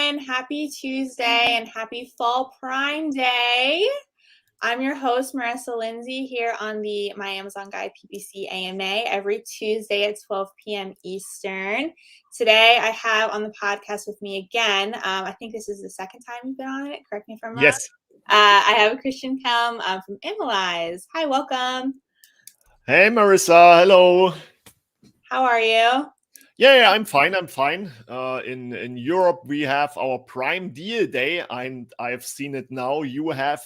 everyone. Happy Tuesday and happy Fall Prime Day. I'm your host, Marissa Linzey, here on the My Amazon Guide PPC AMA every Tuesday at 12 p.m. Eastern. Today, I have on the podcast with me again, I think this is the second time you've been on it. Correct me if I'm wrong. Yes. I have Christian Kelm from AMALYZE. Hi, welcome. Hey, Marissa. Hello. How are you? Yeah, I'm fine. In Europe, we have our Prime Deal Day, and I've seen it now. You have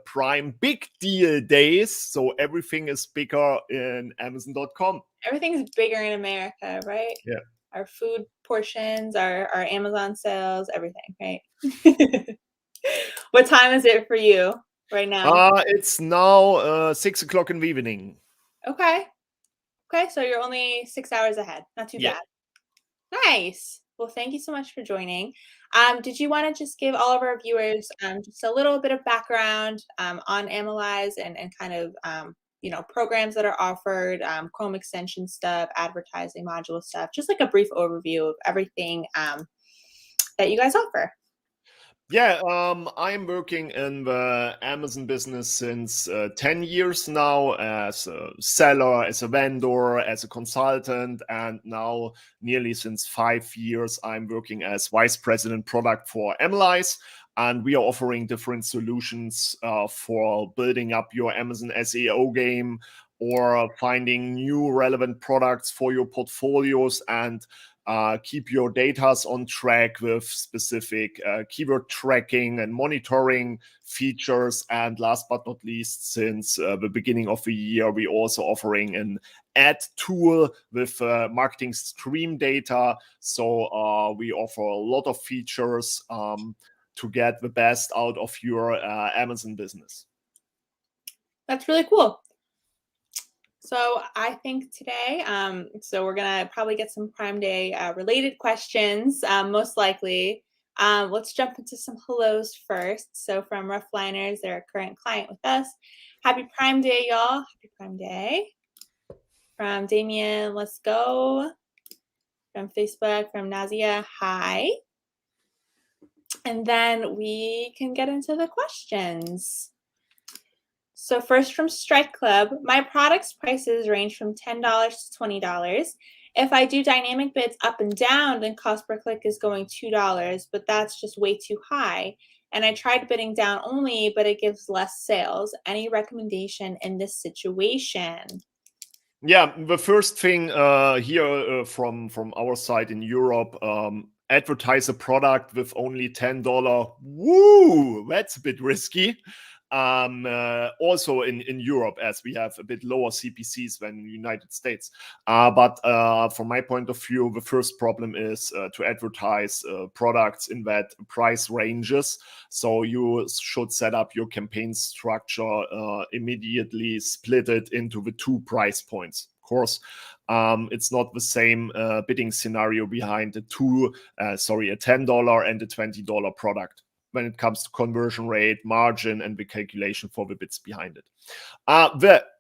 Prime Big Deal Days, so everything is bigger in Amazon.com. Everything's bigger in America, right? Yeah. Our food portions, our Amazon sales, everything, right? What time is it for you right now? It's now 6 o'clock in the evening. Okay, so you're only 6 hours ahead. Not too bad. Nice. Well, thank you so much for joining. Did you want to just give all of our viewers just a little bit of background on AMALYZE and kind of programs that are offered, Chrome extension stuff, advertising module stuff, just like a brief overview of everything that you guys offer? Yeah, I'm working in the Amazon business since 10 years now as a seller, as a vendor, as a consultant, and now nearly since 5 years, I'm working as Vice President Product for AMALYZE. And we are offering different solutions for building up your Amazon SEO game or finding new relevant products for your portfolios and keep your data on track with specific keyword tracking and monitoring features. And last but not least, since the beginning of the year, we're also offering an ad tool with marketing stream data. So we offer a lot of features to get the best out of your Amazon business. That's really cool. So I think today, so we're going to probably get some Prime Day related questions, most likely. Let's jump into some hellos first. So from Rough Liners, they're a current client with us. Happy Prime Day, y'all. Happy Prime Day. From Damien, let's go. From Facebook, from Nazia, hi. And then we can get into the questions. So first from Strike Club, my products prices range from $10 to $20. If I do dynamic bids up and down, then cost per click is going $2, but that's just way too high. And I tried bidding down only, but it gives less sales. Any recommendation in this situation? Yeah, the first thing here from our side in Europe, advertise a product with only $10. Woo, that's a bit risky. Also in Europe, as we have a bit lower CPCs than the United States. But from my point of view, the first problem is to advertise products in that price ranges. So you should set up your campaign structure, immediately split it into the 2 price points. Of course, it's not the same bidding scenario behind a $10 and a $20 product when it comes to conversion rate, margin, and the calculation for the bits behind it.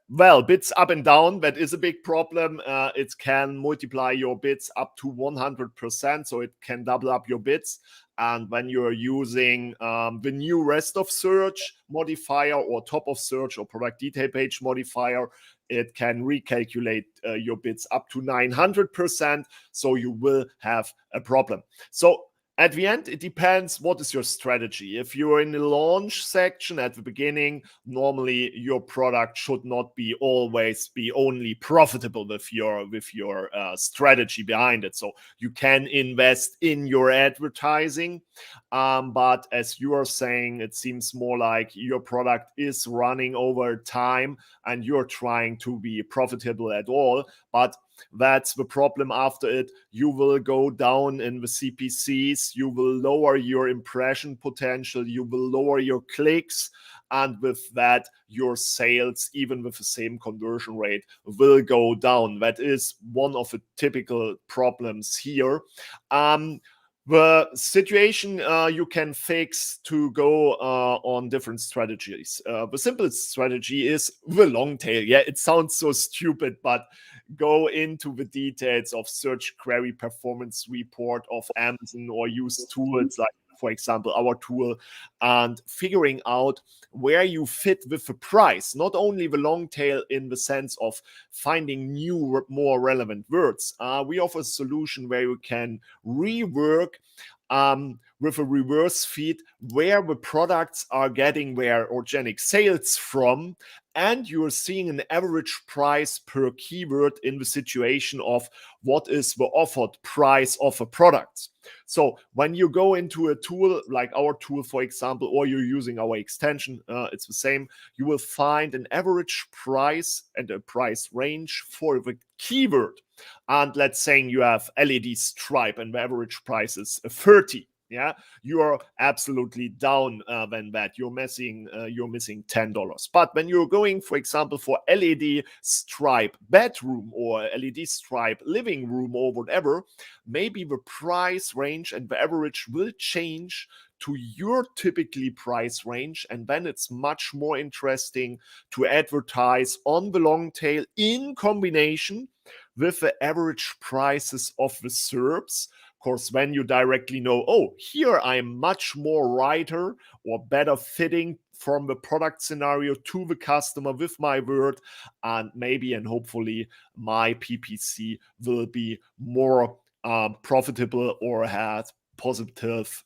Well, bits up and down, that is a big problem. It can multiply your bits up to 100%, so it can double up your bits. And when you're using the new rest of search modifier or top of search or product detail page modifier, it can recalculate your bits up to 900%, so you will have a problem. So at the end, it depends what is your strategy. If you're in the launch section at the beginning, normally your product should not always be only profitable with your strategy behind it. So you can invest in your advertising. But as you are saying, it seems more like your product is running over time and you're trying to be profitable at all. But that's the problem after it. You will go down in the CPCs, you will lower your impression potential, you will lower your clicks, and with that, your sales, even with the same conversion rate, will go down. That is one of the typical problems here. The situation you can fix to go on different strategies. The simplest strategy is the long tail. Yeah, it sounds so stupid, but go into the details of search query performance report of Amazon or use tools like for example, our tool, and figuring out where you fit with the price, not only the long tail in the sense of finding new, more relevant words. We offer a solution where you can rework with a reverse feed where the products are getting their organic sales from, and you're seeing an average price per keyword in the situation of what is the offered price of a product. So when you go into a tool like our tool, for example, or you're using our extension, it's the same, you will find an average price and a price range for the keyword. And let's say you have LED stripe and the average price is 30. Yeah, you are absolutely down than that. You're missing $10. But when you're going, for example, for LED stripe bedroom or LED stripe living room or whatever, maybe the price range and the average will change to your typically price range, and then it's much more interesting to advertise on the long tail in combination with the average prices of the SERPs. Of course, when you directly know, oh, here I'm much more righter or better fitting from the product scenario to the customer with my word, and maybe and hopefully my PPC will be more profitable or has positive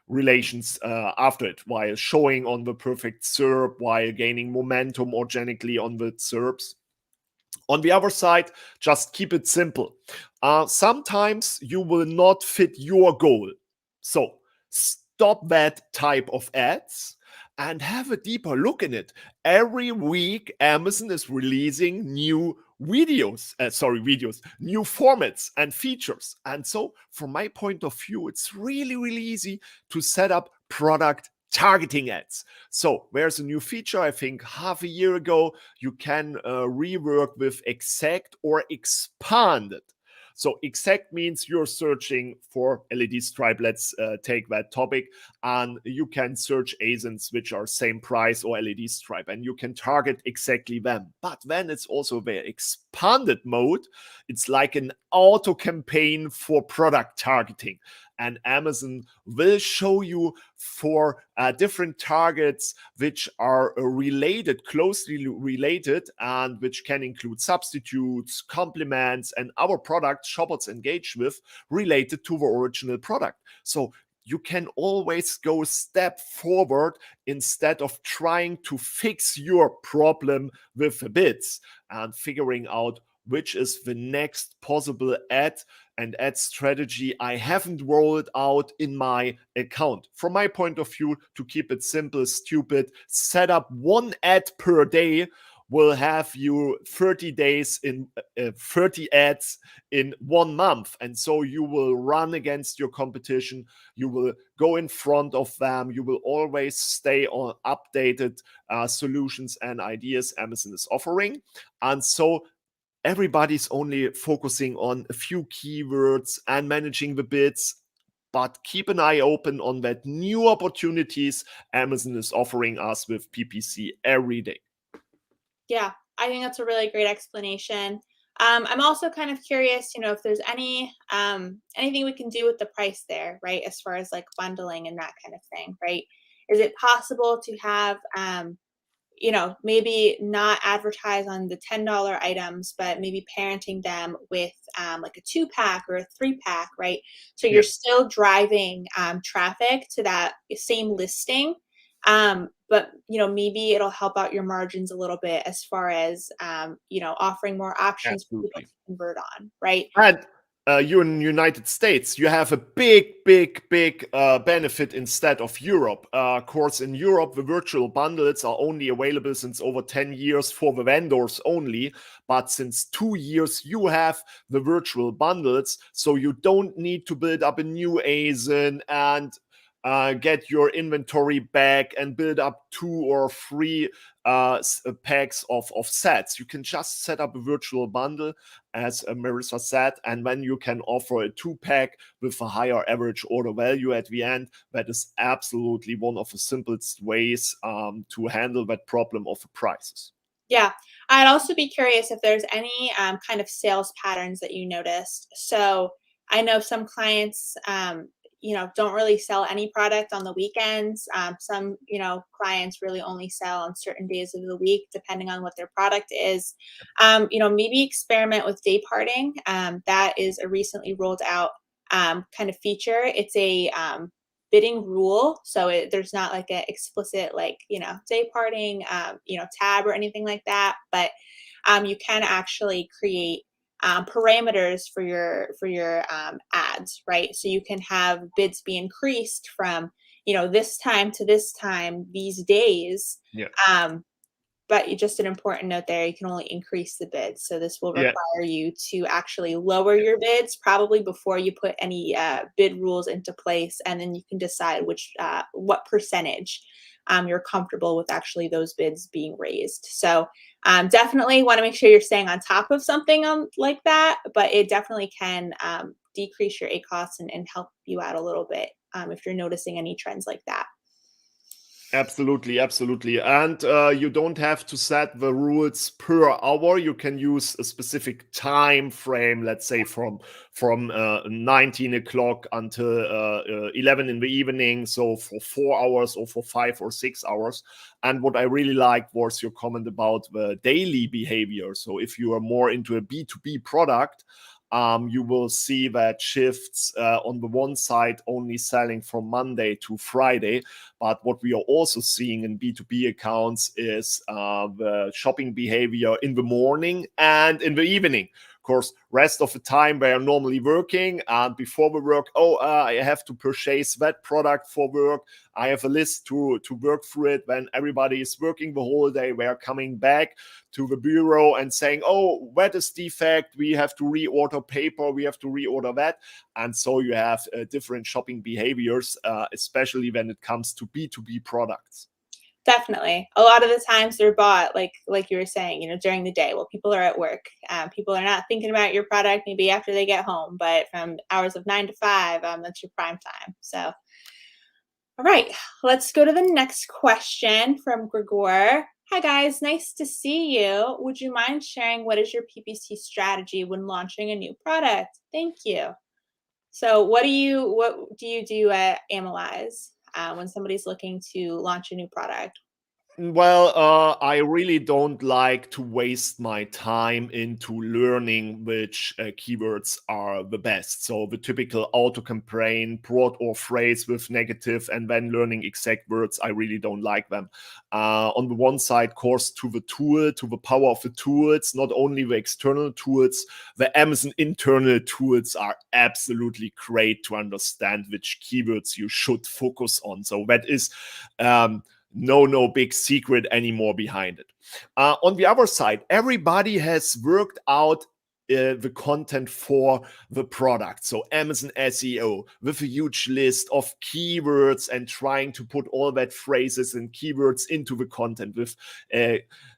relations after it, while showing on the perfect SERP, while gaining momentum organically on the SERPs. On the other side, just keep it simple. Sometimes you will not fit your goal. So stop that type of ads and have a deeper look in it. Every week, Amazon is releasing new videos, new formats and features. And so from my point of view, it's really, really easy to set up product targeting ads. So there's a new feature, I think half a year ago, you can rework with exact or expanded. So exact means you're searching for LED stripe. Let's take that topic. And you can search ASINs which are same price or LED stripe, and you can target exactly them. But then it's also the expanded mode. It's like an auto campaign for product targeting. And Amazon will show you for different targets which are related, closely related, and which can include substitutes, complements, and other products shoppers engage with related to the original product. So you can always go a step forward instead of trying to fix your problem with the bids and figuring out which is the next possible ad and ad strategy I haven't rolled out in my account. From my point of view, to keep it simple, stupid, set up one ad per day will have you 30 days in 30 ads in 1 month. And so you will run against your competition. You will go in front of them. You will always stay on updated solutions and ideas Amazon is offering. And so everybody's only focusing on a few keywords and managing the bids, but keep an eye open on that new opportunities Amazon is offering us with PPC every day. Yeah, I think that's a really great explanation. I'm also kind of curious, if there's anything we can do with the price there, right? As far as like bundling and that kind of thing, right? Is it possible to have maybe not advertise on the $10 items, but maybe parenting them with like a 2-pack or a 3-pack, right? So you're still driving traffic to that same listing, but maybe it'll help out your margins a little bit as far as offering more options for people to convert on, right? And you're in the United States, you have a big benefit instead of Europe. Of course, in Europe, the virtual bundles are only available since over 10 years for the vendors only. But since 2 years, you have the virtual bundles. So you don't need to build up a new ASIN and get your inventory back and build up 2 or 3 packs of sets. You can just set up a virtual bundle, as Marissa said, and then you can offer a 2-pack with a higher average order value at the end. That is absolutely one of the simplest ways to handle that problem of the prices. Yeah, I'd also be curious if there's any kind of sales patterns that you noticed. So I know some clients, don't really sell any product on the weekends. Some, clients really only sell on certain days of the week, depending on what their product is. Maybe experiment with day parting. That is a recently rolled out kind of feature. It's a bidding rule. So there's not like an explicit, like, day parting, tab or anything like that. But you can actually create parameters for your ads, right? So you can have bids be increased from this time to this time these days. Yeah. But just an important note there, you can only increase the bids. So this will Yeah. require you to actually lower your bids probably before you put any bid rules into place, and then you can decide what percentage you're comfortable with actually those bids being raised. So definitely want to make sure you're staying on top of something like that, but it definitely can decrease your ACoS and help you out a little bit if you're noticing any trends like that. Absolutely, absolutely. And you don't have to set the rules per hour. You can use a specific time frame, let's say from 19 o'clock until 11 in the evening. So for 4 hours or for 5 or 6 hours. And what I really liked was your comment about the daily behavior. So if you are more into a B2B product, you will see that shifts on the one side only selling from Monday to Friday. But what we are also seeing in B2B accounts is the shopping behavior in the morning and in the evening. Of course, rest of the time they are normally working, and before the work, I have to purchase that product for work. I have a list to work through it. When everybody is working the whole day, they are coming back to the bureau and saying, oh, that is defect. We have to reorder paper. We have to reorder that. And so you have different shopping behaviors, especially when it comes to B2B products. Definitely. A lot of the times they're bought, like you were saying, during the day while people are at work. People are not thinking about your product maybe after they get home, but from hours of 9 to 5, that's your prime time. So, all right, let's go to the next question from Gregor. Hi guys, nice to see you. Would you mind sharing what is your PPC strategy when launching a new product? Thank you. So what do you do at AMALYZE when somebody's looking to launch a new product? Well, I really don't like to waste my time into learning which keywords are the best. So the typical auto-campaign, prod or phrase with negative, and then learning exact words, I really don't like them. On the one side, course to the tool, to the power of the tools, not only the external tools, the Amazon internal tools are absolutely great to understand which keywords you should focus on. So that is no big secret anymore behind it. On the other side, everybody has worked out the content for the product. So Amazon SEO with a huge list of keywords and trying to put all that phrases and keywords into the content with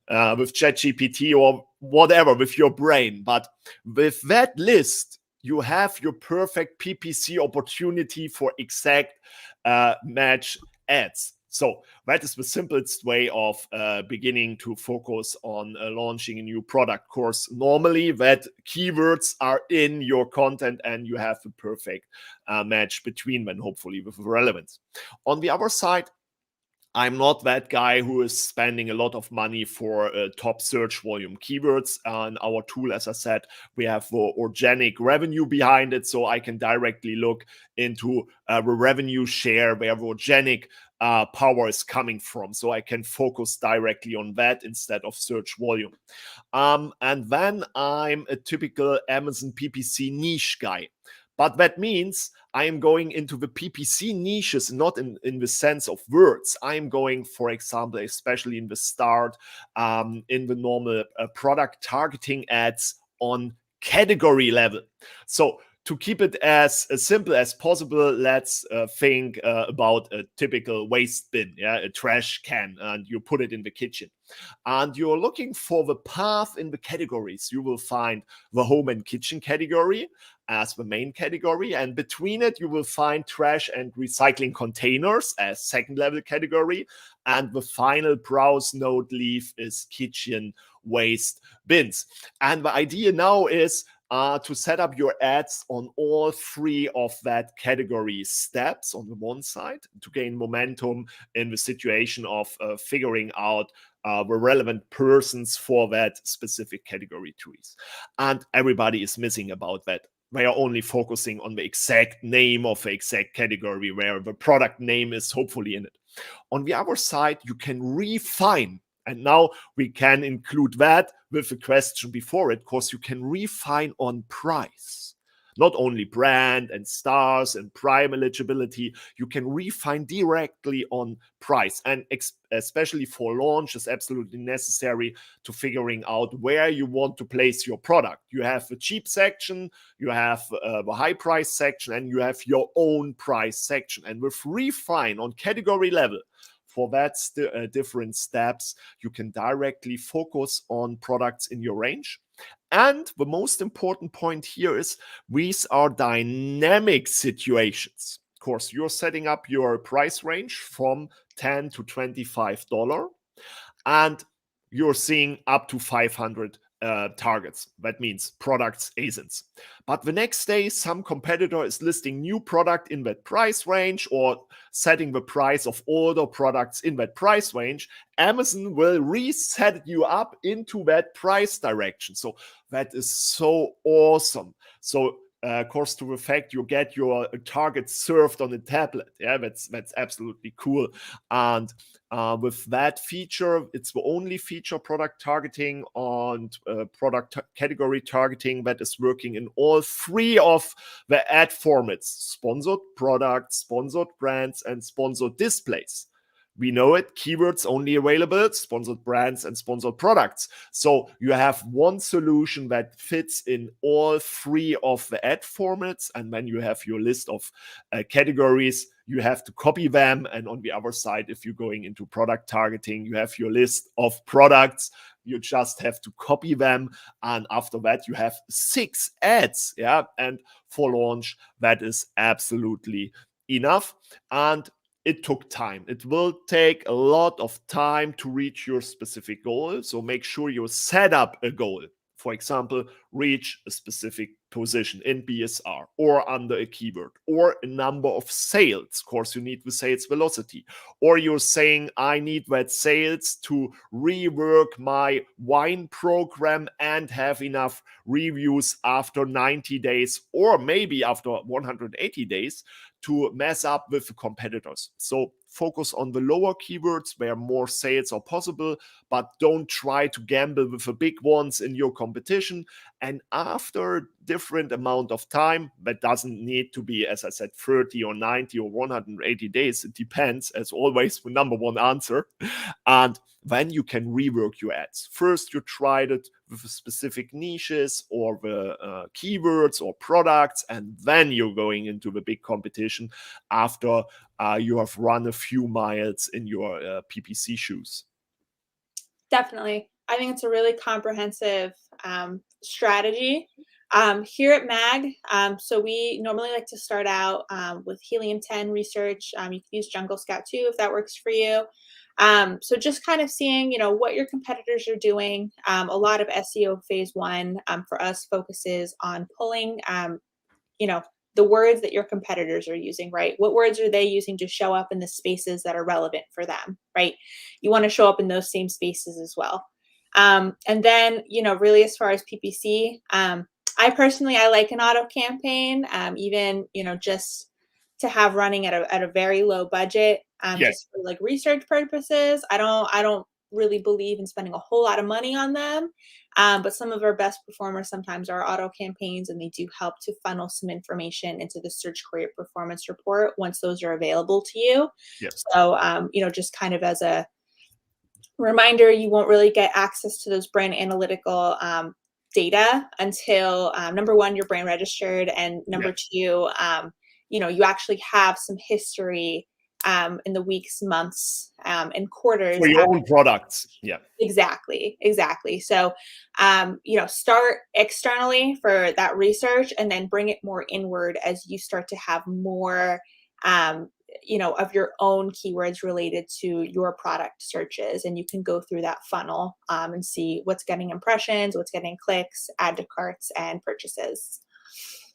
ChatGPT or whatever, with your brain. But with that list, you have your perfect PPC opportunity for exact match ads. So that is the simplest way of beginning to focus on launching a new product course. Normally, that keywords are in your content and you have the perfect match between them, hopefully with relevance. On the other side, I'm not that guy who is spending a lot of money for top search volume keywords. On our tool, as I said, we have organic revenue behind it, so I can directly look into the revenue share where the organic power is coming from. So I can focus directly on that instead of search volume. And then I'm a typical Amazon PPC niche guy. But that means I am going into the PPC niches, not in the sense of words. I'm going, for example, especially in the start, in the normal product targeting ads on category level. So to keep it as simple as possible, let's think about a typical waste bin, a trash can, and you put it in the kitchen. And you're looking for the path in the categories. You will find the home and kitchen category as the main category, and between it you will find trash and recycling containers as second level category, and the final browse node leaf is kitchen waste bins. And the idea now is to set up your ads on all three of that category steps on the one side to gain momentum in the situation of figuring out the relevant persons for that specific category trees. And everybody is missing about that. They are only focusing on the exact name of the exact category where the product name is hopefully in it. On the other side, you can refine. And now we can include that with the question before it, because you can refine on price. Not only brand and stars and prime eligibility, you can refine directly on price. And especially for launch, is absolutely necessary to figuring out where you want to place your product. You have the cheap section, you have the high price section, and you have your own price section. And with refine on category level, for that different steps, you can directly focus on products in your range. And the most important point here is these are dynamic situations. Of course, you're setting up your price range from $10 to $25, and you're seeing up to 500 targets. That means products, ASINs. But the next day, some competitor is listing new product in that price range or setting the price of older products in that price range. Amazon will reset you up into that price direction. So that is so awesome. So of course, to the fact you get your target served on a tablet. Yeah, that's absolutely cool. And with that feature, it's the only feature, product targeting on product category targeting, that is working in all three of the ad formats: sponsored products, sponsored brands, and sponsored displays. We know it, keywords only available, sponsored brands and sponsored products. So you have one solution that fits in all three of the ad formats. And when you have your list of categories, you have to copy them. And on the other side, if you're going into product targeting, you have your list of products. You just have to copy them. And after that, you have 6 ads. Yeah. And for launch, that is absolutely enough. And it took time. It will take a lot of time to reach your specific goal. So make sure you set up a goal. For example, reach a specific position in BSR or under a keyword or a number of sales. Of course, you need the sales velocity. Or you're saying, I need that sales to rework my wine program and have enough reviews after 90 days or maybe after 180 days to mess up with the competitors. So focus on the lower keywords where more sales are possible, but don't try to gamble with the big ones in your competition. And after different amount of time, that doesn't need to be, as I said, 30 or 90 or 180 days. It depends, as always, the number one answer. And then you can rework your ads. First, you tried it with specific niches or the keywords or products, and then you're going into the big competition after you have run a few miles in your PPC shoes. Definitely. I think it's a really comprehensive strategy. Here at MAG, so we normally like to start out with Helium-10 research. You can use Jungle Scout too if that works for you. So just kind of seeing, what your competitors are doing. A lot of SEO phase 1 for us focuses on pulling, the words that your competitors are using, right? What words are they using to show up in the spaces that are relevant for them, right? You want to show up in those same spaces as well. And then, really as far as PPC, I personally like an auto campaign, even, just to have running at a very low budget, Yes. just for like research purposes. I don't really believe in spending a whole lot of money on them. But some of our best performers sometimes are auto campaigns, and they do help to funnel some information into the search query performance report once those are available to you. Yes. So, just kind of as a reminder, you won't really get access to those brand analytical data until number one, you're brand registered, and number two, you actually have some history in the weeks, months, and quarters for your own products. Yeah. Exactly. So, start externally for that research and then bring it more inward as you start to have more of your own keywords related to your product searches, and you can go through that funnel and see what's getting impressions, what's getting clicks, add to carts, and purchases.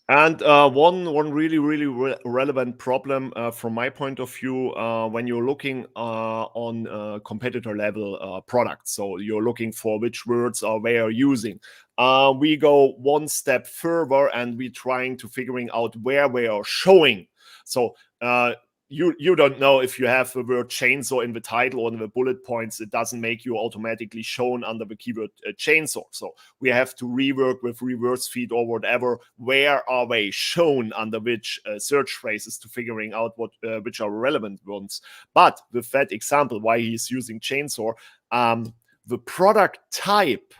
And one really relevant problem from my point of view, when you're looking on competitor level products, so you're looking for which words are they are using. We go one step further and we trying to figuring out where they are showing. So you don't know if you have the word chainsaw in the title or in the bullet points, it doesn't make you automatically shown under the keyword chainsaw. So we have to rework with reverse feed or whatever. Where are they shown under which search phrases to figuring out what which are relevant ones. But with that example, why he's using chainsaw, the product type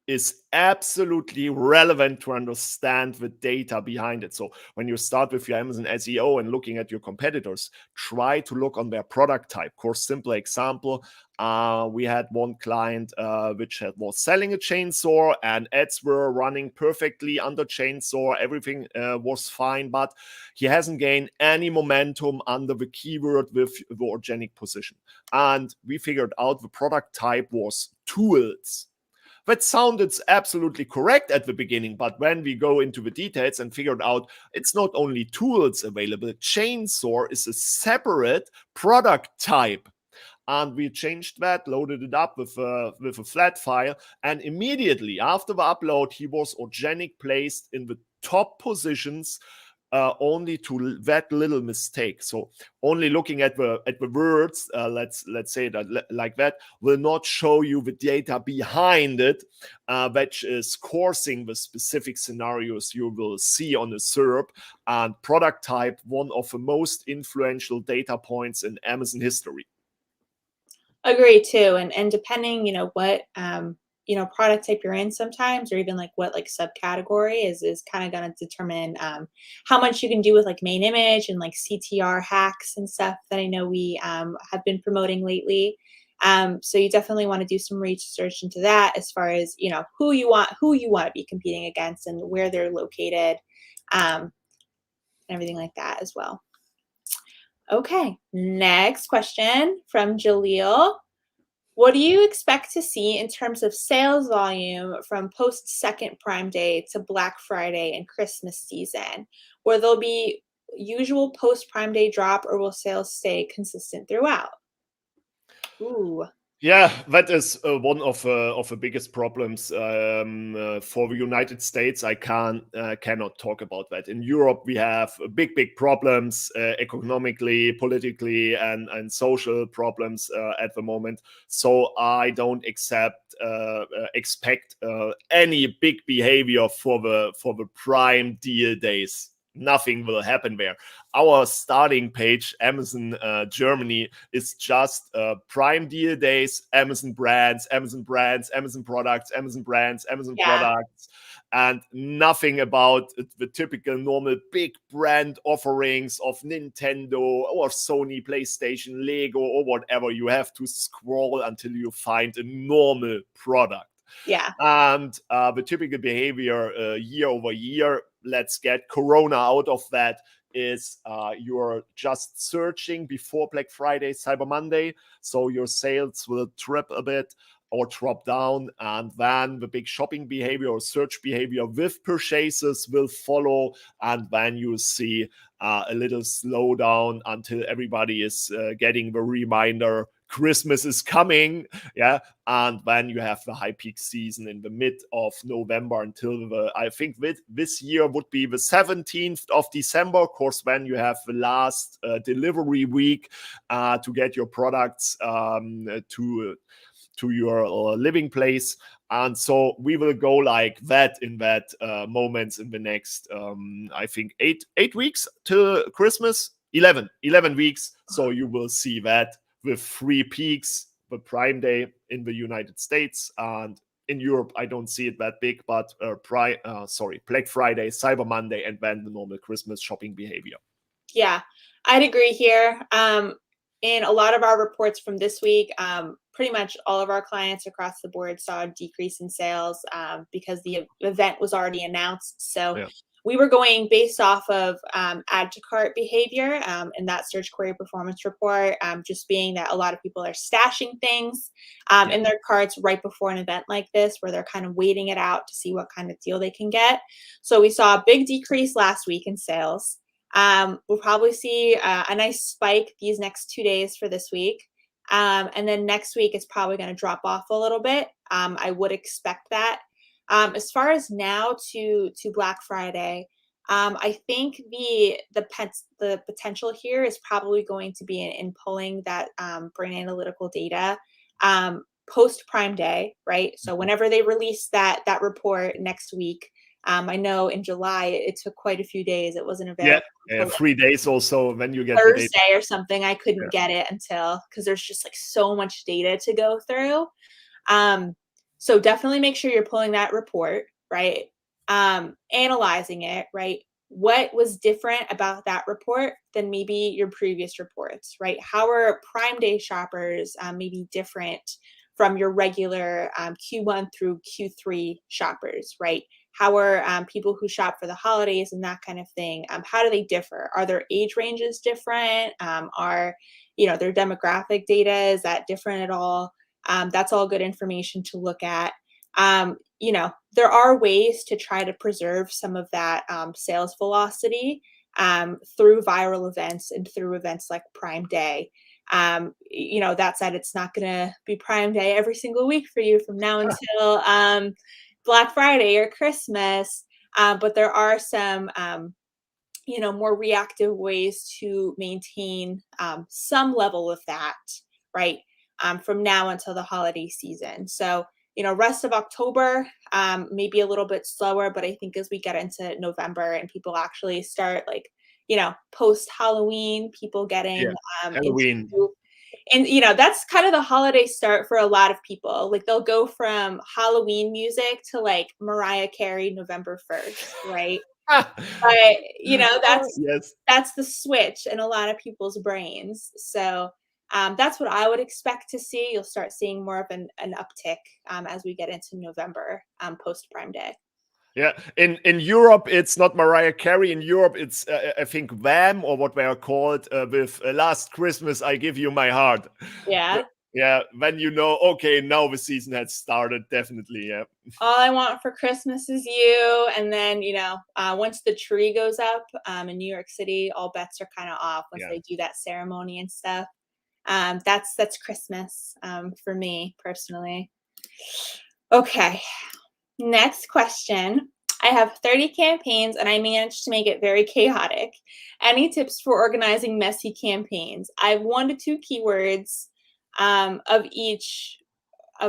is absolutely relevant to understand the data behind it. So when you start with your Amazon SEO and looking at your competitors, try to look on their product type. Of course, simple example, we had one client which was selling a chainsaw and ads were running perfectly under chainsaw. Everything was fine, but he hasn't gained any momentum under the keyword with the organic position. And we figured out the product type was tools. That sounded absolutely correct at the beginning, but when we go into the details and figured out it's not only tools available, chainsaw is a separate product type. And we changed that, loaded it up with a flat file, and immediately after the upload, he was organic placed in the top positions. Only to that little mistake. So only looking at the words, let's say that like that, will not show you the data behind it, which is coursing the specific scenarios you will see on the SERP. And product type, one of the most influential data points in Amazon history. Agree too, and depending, what product type you're in sometimes, or even like what like subcategory is kind of going to determine how much you can do with like main image and like CTR hacks and stuff that I know we have been promoting lately. So you definitely want to do some research into that as far as who you want to be competing against and where they're located, and everything like that as well. Okay, next question from Jaleel. What do you expect to see in terms of sales volume from post-second Prime Day to Black Friday and Christmas season? Will there be usual post-Prime Day drop, or will sales stay consistent throughout? Ooh. Yeah, that is one of the biggest problems for the United States. I cannot talk about that. In Europe, we have big problems economically, politically, and social problems at the moment. So I don't expect any big behavior for the Prime deal days. Nothing will happen there. Our starting page, Amazon Germany, is just Prime deal days, Amazon brands, Amazon products, Amazon brands, Amazon products, and nothing about the typical normal big brand offerings of Nintendo or Sony, PlayStation, Lego, or whatever. You have to scroll until you find a normal product. Yeah. And the typical behavior year over year, let's get Corona out of that, is you're just searching before Black Friday, Cyber Monday. So your sales will trip a bit or drop down. And then the big shopping behavior or search behavior with purchases will follow. And then you see a little slowdown until everybody is getting the reminder Christmas is coming, and then you have the high peak season in the mid of November until I think this year would be the 17th of December, of course, when you have the last delivery week to get your products to your living place. And so we will go like that in that moments in the next, I think, eight weeks till Christmas, 11 weeks. So you will see that with 3 peaks, the Prime Day in the United States, and in Europe, I don't see it that big, but Black Friday, Cyber Monday, and then the normal Christmas shopping behavior. Yeah, I'd agree here. In a lot of our reports from this week, pretty much all of our clients across the board saw a decrease in sales because the event was already announced. So we were going based off of add to cart behavior in that search query performance report, just being that a lot of people are stashing things in their carts right before an event like this, where they're kind of waiting it out to see what kind of deal they can get. So we saw a big decrease last week in sales. We'll probably see a nice spike these next 2 days for this week. And then next week, it's probably going to drop off a little bit. I would expect that. As far as now to Black Friday, I think the potential here is probably going to be in pulling that brain analytical data post Prime Day, right? So whenever they release that report next week, I know in July it took quite a few days. It wasn't available. Yeah, 3 days or so when you get Thursday the data or something. I couldn't get it until, because there's just like so much data to go through. So definitely make sure you're pulling that report, right? Analyzing it, right? What was different about that report than maybe your previous reports, right? How are Prime Day shoppers maybe different from your regular Q1 through Q3 shoppers, right? How are people who shop for the holidays and that kind of thing? How do they differ? Are their age ranges different? Are their demographic data, is that different at all? That's all good information to look at. There are ways to try to preserve some of that sales velocity through viral events and through events like Prime Day. That said, it's not going to be Prime Day every single week for you from now until Black Friday or Christmas. But there are some, more reactive ways to maintain some level of that, right? From now until the holiday season. So, rest of October, maybe a little bit slower, but I think as we get into November and people actually start post Halloween, people getting Halloween. and that's kind of the holiday start for a lot of people. Like they'll go from Halloween music to like Mariah Carey November 1st, right? But Yes. that's the switch in a lot of people's brains. So that's what I would expect to see. You'll start seeing more of an uptick as we get into November post Prime Day. Yeah, in Europe, it's not Mariah Carey. In Europe, it's I think Wham, or what they are called, with Last Christmas I Give You My Heart. Yeah. Yeah, when okay, now the season has started, definitely, yeah. All I Want for Christmas Is You. And then, once the tree goes up in New York City, all bets are kind of off once they do that ceremony and stuff. That's Christmas for me personally. Okay. Next question. I have 30 campaigns and I managed to make it very chaotic. Any tips for organizing messy campaigns? I have 1 to 2 keywords of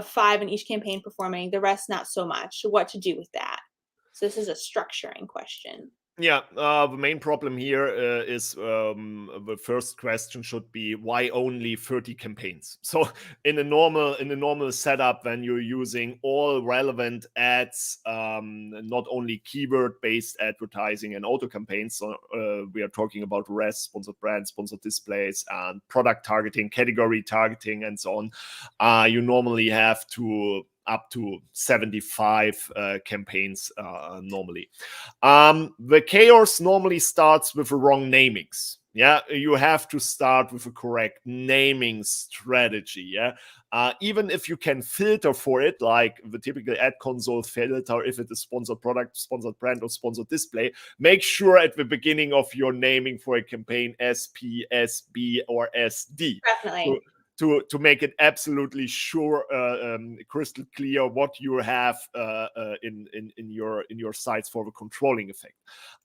5 in each campaign performing, the rest not so much. What to do with that? So this is a structuring question. Yeah, the main problem here is the first question should be, why only 30 campaigns? So in a normal setup, when you're using all relevant ads, not only keyword-based advertising and auto campaigns, so we are talking about RES, sponsored brands, sponsored displays, and product targeting, category targeting, and so on. You normally have up to 75 campaigns normally. The chaos normally starts with the wrong namings. Yeah, you have to start with a correct naming strategy. Yeah, even if you can filter for it, like the typical ad console filter, if it is sponsored product, sponsored brand, or sponsored display, make sure at the beginning of your naming for a campaign SP, SB, or SD. Definitely. To make it absolutely sure, crystal clear what you have in your sites for the controlling effect.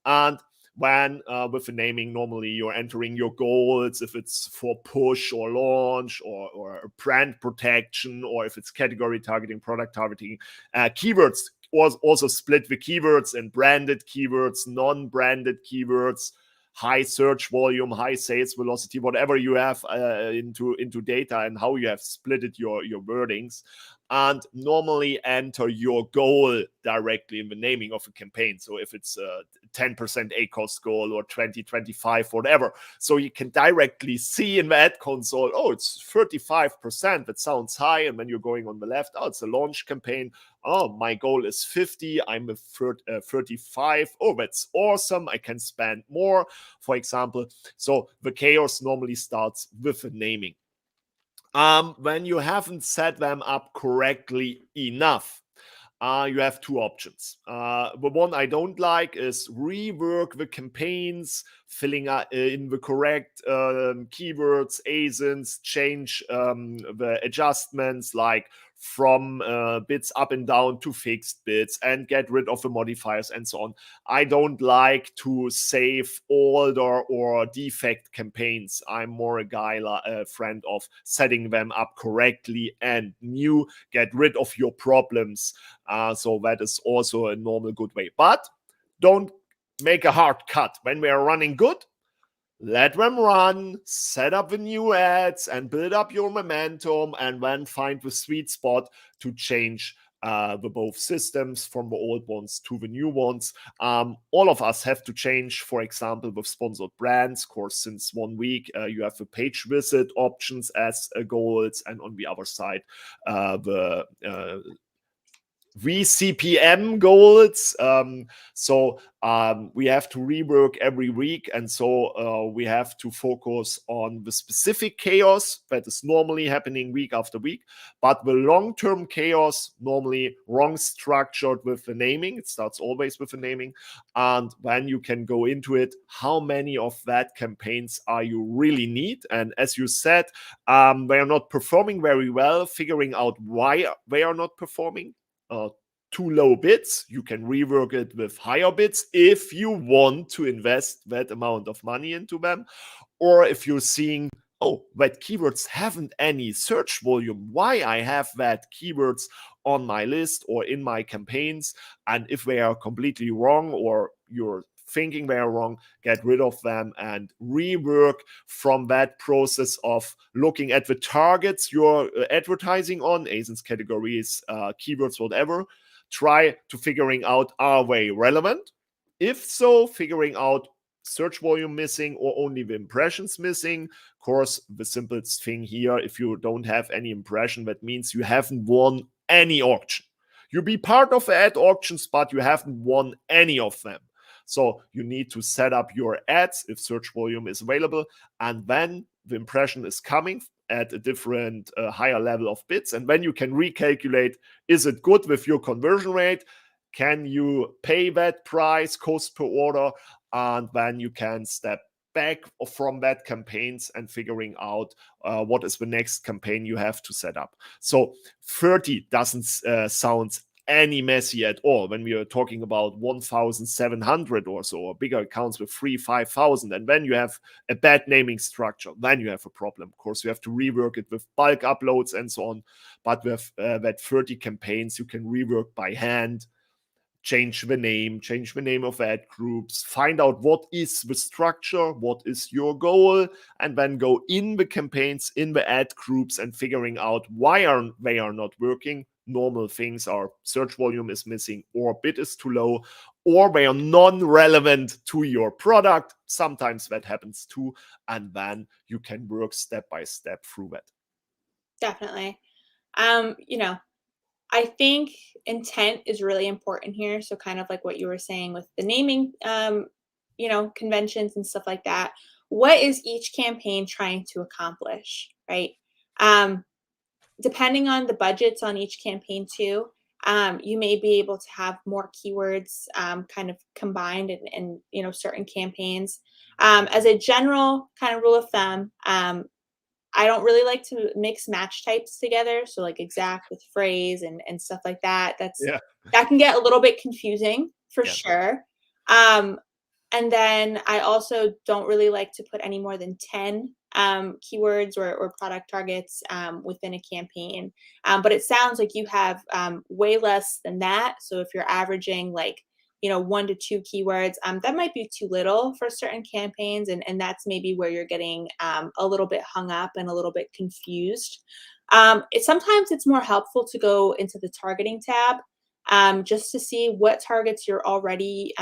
And when with the naming, normally you're entering your goals, if it's for push or launch or brand protection, or if it's category targeting, product targeting, keywords. Also split the keywords in branded keywords, non-branded keywords, high search volume, high sales velocity, whatever you have into data, and how you have splitted your wordings, and normally enter your goal directly in the naming of a campaign. So if it's 10% ACoS goal or 20, 25, whatever. So you can directly see in the ad console, oh, it's 35%. That sounds high. And when you're going on the left, oh, it's a launch campaign. Oh, my goal is 50. I'm a 35. Oh, that's awesome. I can spend more, for example. So the chaos normally starts with the naming. When you haven't set them up correctly enough, you have two options. The one I don't like is rework the campaigns, filling in the correct keywords, ASINs, change the adjustments like from bits up and down to fixed bits and get rid of the modifiers and so on. I don't like to save older or defect campaigns. I'm more a guy, friend of setting them up correctly and new, get rid of your problems. So that is also a normal good way. But don't make a hard cut. When we are running good, let them run, set up the new ads and build up your momentum, and then find the sweet spot to change the both systems from the old ones to the new ones. All of us have to change, for example, with sponsored brands. Of course, since 1 week, you have the page visit options as goals, and on the other side, the VCPM goals. So we have to rework every week. And so we have to focus on the specific chaos that is normally happening week after week. But the long-term chaos, normally wrong structured with the naming. It starts always with the naming. And then you can go into it. How many of that campaigns are you really need? And as you said, they are not performing very well. Figuring out why they are not performing. Too low bids, you can rework it with higher bids if you want to invest that amount of money into them. Or if you're seeing, oh, that keywords haven't any search volume, why I have that keywords on my list or in my campaigns, and if they are completely wrong or you're thinking they are wrong, get rid of them and rework from that process of looking at the targets you're advertising on, ASINs, categories, keywords, whatever. Try to figuring out, are they relevant? If so, figuring out search volume missing or only the impressions missing. Of course, the simplest thing here, if you don't have any impression, that means you haven't won any auction. You'll be part of the ad auctions, but you haven't won any of them. So you need to set up your ads if search volume is available, and then the impression is coming at a different higher level of bits. And then you can recalculate, is it good with your conversion rate? Can you pay that price, cost per order? And then you can step back from that campaigns and figuring out what is the next campaign you have to set up. So 30 doesn't sound any messy at all. When we are talking about 1,700 or so, or bigger accounts with 5,000, and then you have a bad naming structure, then you have a problem. Of course, you have to rework it with bulk uploads and so on. But with that 30 campaigns, you can rework by hand, change the name of ad groups, find out what is the structure, what is your goal, and then go in the campaigns, in the ad groups, and figuring out why they are not working. Normal things are search volume is missing, or bid is too low, or they are non-relevant to your product. Sometimes that happens too, and then you can work step by step through that. Definitely. I think intent is really important here. So kind of like what you were saying with the naming, conventions and stuff like that. What is each campaign trying to accomplish, right? Depending on the budgets on each campaign too, you may be able to have more keywords kind of combined in certain campaigns. As a general kind of rule of thumb, I don't really like to mix match types together. So like exact with phrase and stuff like that. That can get a little bit confusing for sure. And then I also don't really like to put any more than 10 keywords or product targets within a campaign. But it sounds like you have way less than that. So if you're averaging like 1 to 2 keywords, that might be too little for certain campaigns, and that's maybe where you're getting a little bit hung up and a little bit confused. Sometimes it's more helpful to go into the targeting tab just to see what targets you're already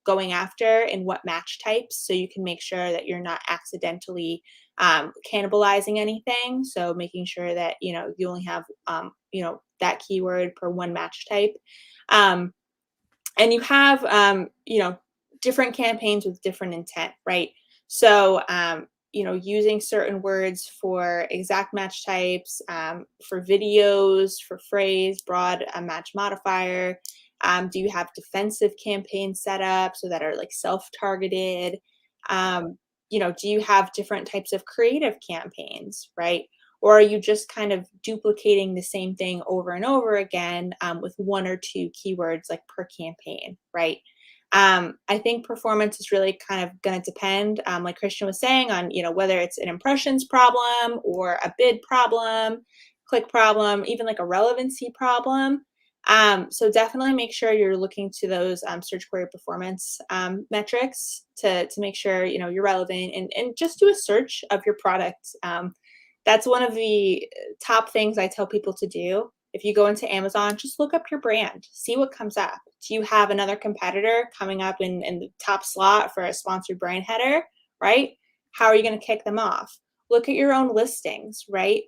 going after and what match types, so you can make sure that you're not accidentally cannibalizing anything. So making sure that you only have that keyword per one match type, um, and you have different campaigns with different intent, right? So using certain words for exact match types, for videos, for phrase, broad match modifier. Do you have defensive campaigns set up so that are like self-targeted? Do you have different types of creative campaigns, right? Or are you just kind of duplicating the same thing over and over again with one or two keywords like per campaign, right? I think performance is really kind of going to depend, like Christian was saying, on whether it's an impressions problem or a bid problem, click problem, even like a relevancy problem. So definitely make sure you're looking to those search query performance metrics to make sure you're relevant, and just do a search of your product. That's one of the top things I tell people to do. If you go into Amazon, just look up your brand, see what comes up. Do you have another competitor coming up in the top slot for a sponsored brand header, right? How are you going to kick them off? Look at your own listings, right?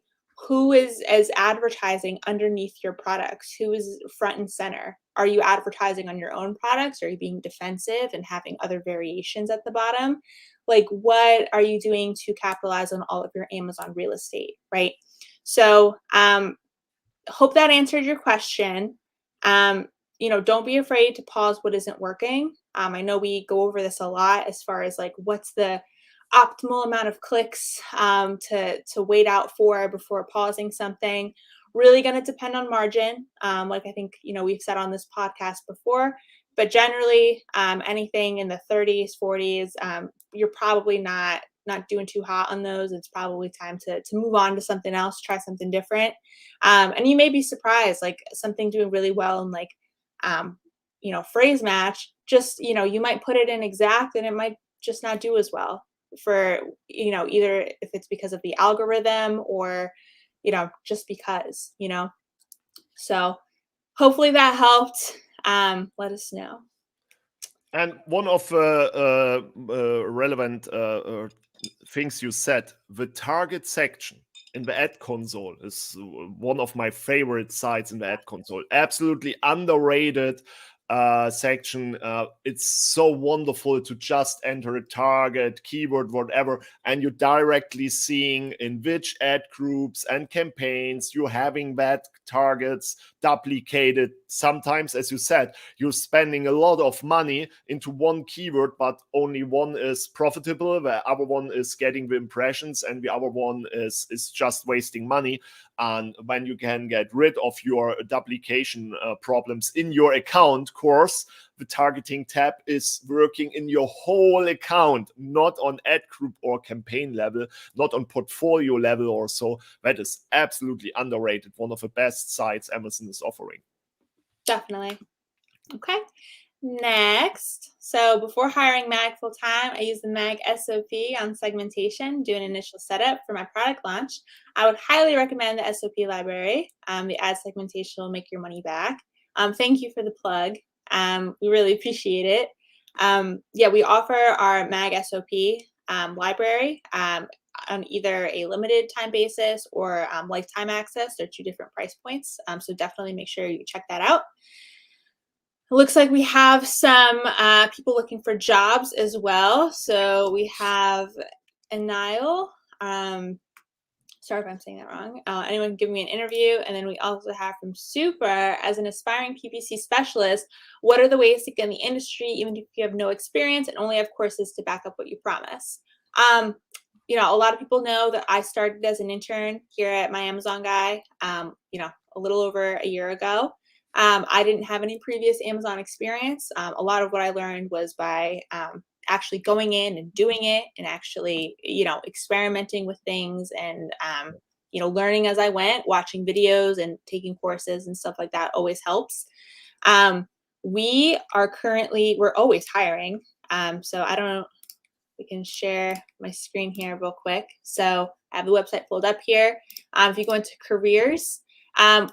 Who is advertising underneath your products? Who is front and center? Are you advertising on your own products? Are you being defensive and having other variations at the bottom? Like, what are you doing to capitalize on all of your Amazon real estate, right? So hope that answered your question. Don't be afraid to pause what isn't working. I know we go over this a lot as far as like what's the optimal amount of clicks to wait out for before pausing something. Really going to depend on margin, like I think we've said on this podcast before. But generally, anything in the 30s, 40s, you're probably not doing too hot on those. It's probably time to move on to something else, try something different. And you may be surprised, like something doing really well in like, phrase match, just, you might put it in exact and it might just not do as well for, either if it's because of the algorithm or, just because, so hopefully that helped. Let us know. And one of relevant things you said, the target section in the ad console is one of my favorite sites in the ad console. Absolutely underrated section. It's so wonderful to just enter a target, keyword, whatever, and you're directly seeing in which ad groups and campaigns you're having that targets duplicated. Sometimes, as you said, you're spending a lot of money into one keyword, but only one is profitable, the other one is getting the impressions, and the other one is just wasting money. And when you can get rid of your duplication problems in your account, course, the targeting tab is working in your whole account, not on ad group or campaign level, not on portfolio level or so. That is absolutely underrated. One of the best sites Amazon is offering. Definitely. Okay. Next, so before hiring MAG full time, I use the MAG SOP on segmentation, do an initial setup for my product launch. I would highly recommend the SOP library. The ad segmentation will make your money back. Thank you for the plug. We really appreciate it. We offer our MAG SOP library on either a limited time basis or lifetime access. They're two different price points. So definitely make sure you check that out. It looks like we have some people looking for jobs as well. So we have Anil. Sorry if I'm saying that wrong. Anyone give me an interview. And then we also have from Super, as an aspiring PPC specialist, what are the ways to get in the industry, even if you have no experience and only have courses to back up what you promise? A lot of people know that I started as an intern here at My Amazon Guy, a little over a year ago. I didn't have any previous Amazon experience. A lot of what I learned was by actually going in and doing it and actually, experimenting with things and, learning as I went, watching videos and taking courses and stuff like that always helps. We're always hiring. So I don't know, we can share my screen here real quick. So I have the website pulled up here. If you go into careers,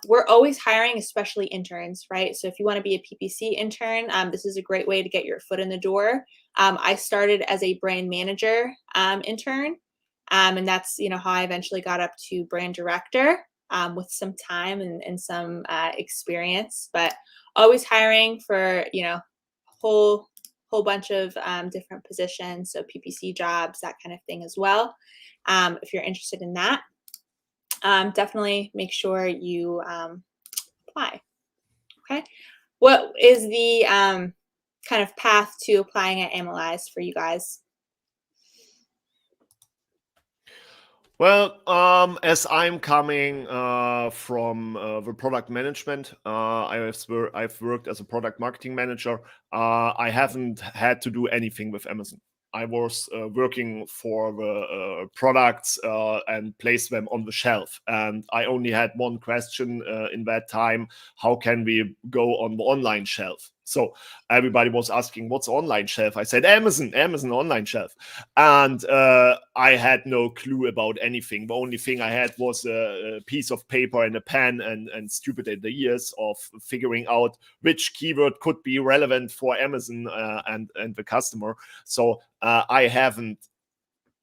We're always hiring, especially interns, right? So if you want to be a PPC intern, this is a great way to get your foot in the door. I started as a brand manager intern, and that's how I eventually got up to brand director with some time and some experience. But always hiring for whole bunch of different positions, so PPC jobs, that kind of thing as well. If you're interested in that, definitely make sure you apply. Okay. What is the kind of path to applying at AMALYZE for you guys? Well, as I'm coming from the product management, I've worked as a product marketing manager. I haven't had to do anything with Amazon. I was working for the products and place them on the shelf. And I only had one question in that time: how can we go on the online shelf? So everybody was asking, what's online shelf? I said, Amazon online shelf. And I had no clue about anything. The only thing I had was a piece of paper and a pen and stupid ideas of figuring out which keyword could be relevant for Amazon and the customer. So I haven't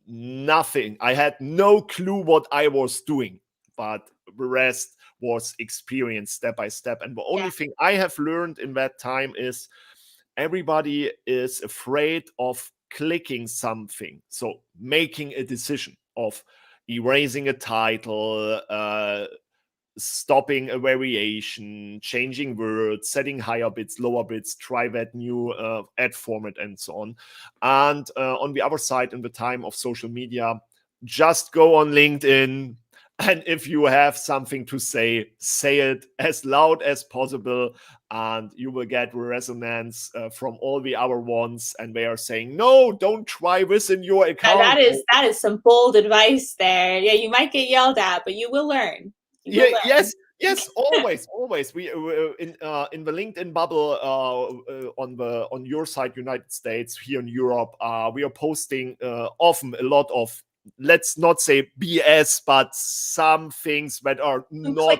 nothing. I had no clue what I was doing, but the rest was experience step by step. And the only thing I have learned in that time is everybody is afraid of clicking something. So making a decision of erasing a title, stopping a variation, changing words, setting higher bits, lower bits, try that new ad format, and so on. And on the other side, in the time of social media, just go on LinkedIn. And if you have something to say it as loud as possible, and you will get resonance from all the other ones. And they are saying, no, don't try this in your account. That is some bold advice there. Yeah, you might get yelled at, but you will learn. Yes, always. We in the LinkedIn bubble on your side, United States, here in Europe, we are posting often a lot of, let's not say BS, but some things that are not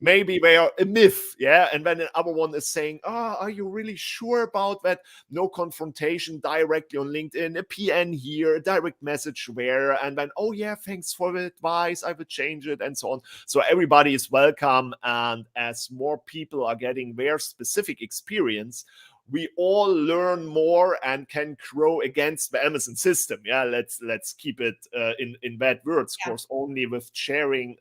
maybe they are a myth, yeah. And then another one is saying, are you really sure about that? No confrontation directly on LinkedIn, a PN here, a direct message there, and then, oh yeah, thanks for the advice, I will change it, and so on. So everybody is welcome, and as more people are getting their specific experience, we all learn more and can grow against the Amazon system. Yeah, let's keep it in bad words. Of course, only with sharing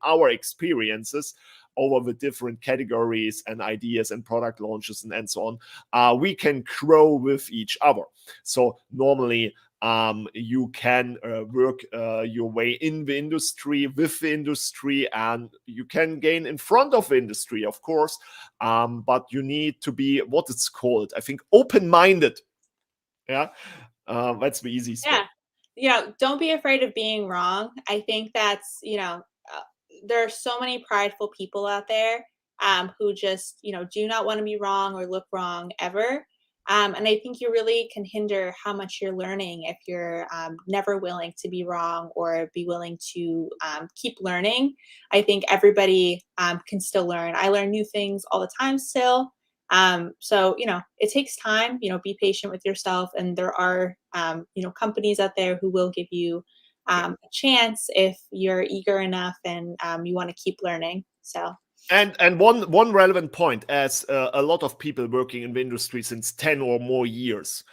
our experiences over the different categories and ideas and product launches and so on, we can grow with each other. So normally, you can work your way in the industry, with the industry, and you can gain in front of the industry, of course, but you need to be, what it's called, I think, open-minded. Yeah, that's the easiest way. Don't be afraid of being wrong. I think that's there are so many prideful people out there who just do not want to be wrong or look wrong ever. And I think you really can hinder how much you're learning if you're never willing to be wrong or be willing to keep learning. I think everybody can still learn. I learn new things all the time still. So it takes time. Be patient with yourself, and there are companies out there who will give you a chance if you're eager enough and you want to keep learning. So. And one relevant point, as a lot of people working in the industry since 10 or more years,